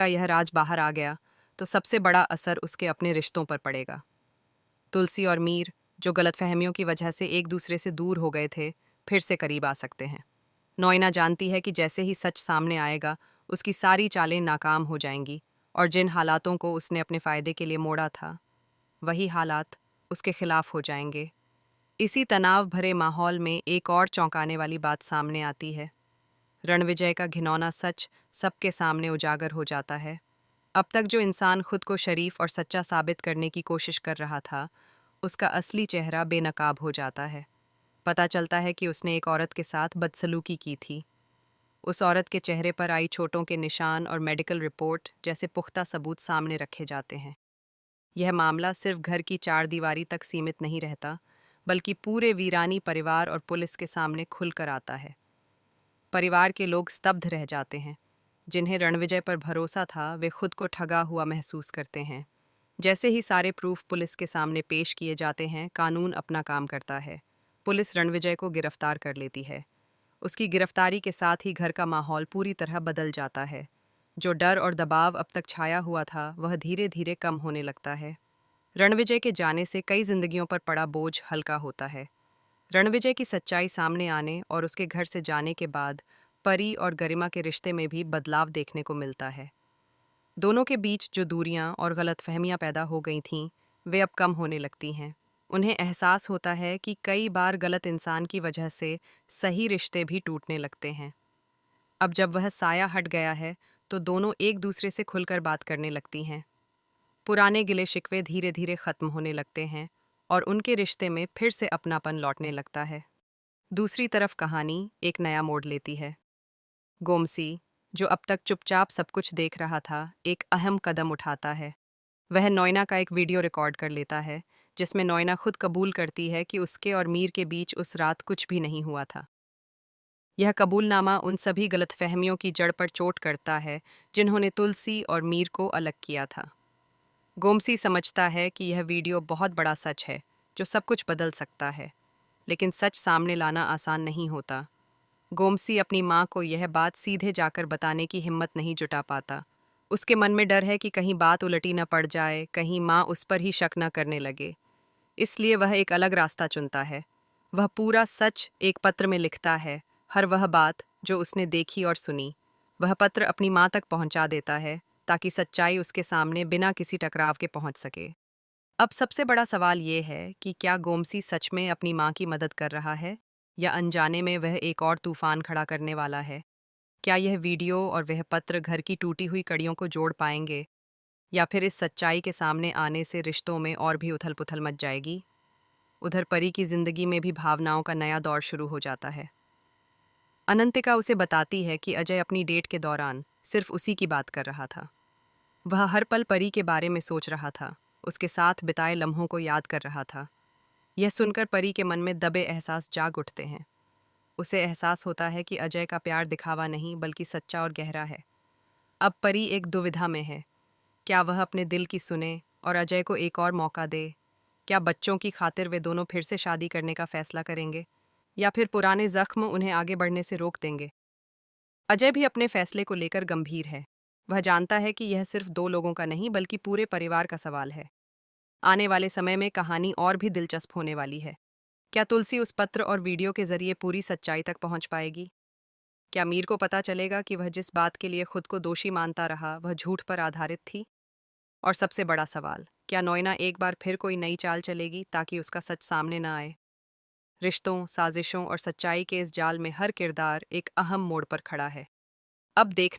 का यह राज बाहर आ गया तो सबसे बड़ा असर उसके अपने रिश्तों पर पड़ेगा। तुलसी और मीर, जो गलतफहमियों की वजह से एक दूसरे से दूर हो गए थे, फिर से करीब आ सकते हैं। नोइना जानती है कि जैसे ही सच सामने आएगा, उसकी सारी चालें नाकाम हो जाएंगी और जिन हालातों को उसने अपने फ़ायदे के लिए मोड़ा था, वही हालात उसके खिलाफ हो जाएंगे। इसी तनाव भरे माहौल में एक और चौंकाने वाली बात सामने आती है। रणविजय का घिनौना सच सबके सामने उजागर हो जाता है। अब तक जो इंसान खुद को शरीफ और सच्चा साबित करने की कोशिश कर रहा था, उसका असली चेहरा बेनकाब हो जाता है। पता चलता है कि उसने एक औरत के साथ बदसलूकी की थी। उस औरत के चेहरे पर आई चोटों के निशान और मेडिकल रिपोर्ट जैसे पुख्ता सबूत सामने रखे जाते हैं। यह मामला सिर्फ घर की चारदीवारी तक सीमित नहीं रहता, बल्कि पूरे वीरानी परिवार और पुलिस के सामने खुलकर आता है। परिवार के लोग स्तब्ध रह जाते हैं। जिन्हें रणविजय पर भरोसा था, वे खुद को ठगा हुआ महसूस करते हैं। जैसे ही सारे प्रूफ पुलिस के सामने पेश किए जाते हैं, कानून अपना काम करता है। पुलिस रणविजय को गिरफ्तार कर लेती है। उसकी गिरफ्तारी के साथ ही घर का माहौल पूरी तरह बदल जाता है। जो डर और दबाव अब तक छाया हुआ था, वह धीरे धीरे कम होने लगता है। रणविजय के जाने से कई जिंदगियों पर पड़ा बोझ हल्का होता है। रणविजय की सच्चाई सामने आने और उसके घर से जाने के बाद परी और गरिमा के रिश्ते में भी बदलाव देखने को मिलता है। दोनों के बीच जो दूरियां और गलतफहमियां पैदा हो गई थीं, वे अब कम होने लगती हैं। उन्हें एहसास होता है कि कई बार गलत इंसान की वजह से सही रिश्ते भी टूटने लगते हैं। अब जब वह साया हट गया है, तो दोनों एक दूसरे से खुलकर बात करने लगती हैं। पुराने गिले शिकवे धीरे धीरे खत्म होने लगते हैं और उनके रिश्ते में फिर से अपनापन लौटने लगता है। दूसरी तरफ कहानी एक नया मोड़ लेती है। गोमसी, जो अब तक चुपचाप सब कुछ देख रहा था, एक अहम कदम उठाता है। वह नोइना का एक वीडियो रिकॉर्ड कर लेता है, जिसमें नोइना खुद कबूल करती है कि उसके और मीर के बीच उस रात कुछ भी नहीं हुआ था। यह कबूलनामा उन सभी गलतफहमियों की जड़ पर चोट करता है, जिन्होंने तुलसी और मीर को अलग किया था। गोमसी समझता है कि यह वीडियो बहुत बड़ा सच है, जो सब कुछ बदल सकता है। लेकिन सच सामने लाना आसान नहीं होता। गोमसी अपनी माँ को यह बात सीधे जाकर बताने की हिम्मत नहीं जुटा पाता। उसके मन में डर है कि कहीं बात उलटी न पड़ जाए, कहीं माँ उस पर ही शक न करने लगे। इसलिए वह एक अलग रास्ता चुनता है। वह पूरा सच एक पत्र में लिखता है, हर वह बात जो उसने देखी और सुनी। वह पत्र अपनी माँ तक पहुँचा देता है, ताकि सच्चाई उसके सामने बिना किसी टकराव के पहुँच सके। अब सबसे बड़ा सवाल ये है कि क्या गोमसी सच में अपनी माँ की मदद कर रहा है, या अनजाने में वह एक और तूफान खड़ा करने वाला है। क्या यह वीडियो और वह पत्र घर की टूटी हुई कड़ियों को जोड़ पाएंगे, या फिर इस सच्चाई के सामने आने से रिश्तों में और भी उथल पुथल मच जाएगी। उधर परी की जिंदगी में भी भावनाओं का नया दौर शुरू हो जाता है। अनंतिका उसे बताती है कि अजय अपनी डेट के दौरान सिर्फ उसी की बात कर रहा था। वह हर पल परी के बारे में सोच रहा था, उसके साथ बिताए लम्हों को याद कर रहा था। यह सुनकर परी के मन में दबे एहसास जाग उठते हैं। उसे एहसास होता है कि अजय का प्यार दिखावा नहीं, बल्कि सच्चा और गहरा है। अब परी एक दुविधा में है। क्या वह अपने दिल की सुने और अजय को एक और मौका दे? क्या बच्चों की खातिर वे दोनों फिर से शादी करने का फैसला करेंगे, या फिर पुराने जख्म उन्हें आगे बढ़ने से रोक देंगे? अजय भी अपने फैसले को लेकर गंभीर है। वह जानता है कि यह सिर्फ दो लोगों का नहीं, बल्कि पूरे परिवार का सवाल है। आने वाले समय में कहानी और भी दिलचस्प होने वाली है। क्या तुलसी उस पत्र और वीडियो के जरिए पूरी सच्चाई तक पहुंच पाएगी? क्या मीर को पता चलेगा कि वह जिस बात के लिए खुद को दोषी मानता रहा, वह झूठ पर आधारित थी? और सबसे बड़ा सवाल, क्या नोइना एक बार फिर कोई नई चाल चलेगी ताकि उसका सच सामने न आए? रिश्तों, साजिशों और सच्चाई के इस जाल में हर किरदार एक अहम मोड़ पर खड़ा है। अब देख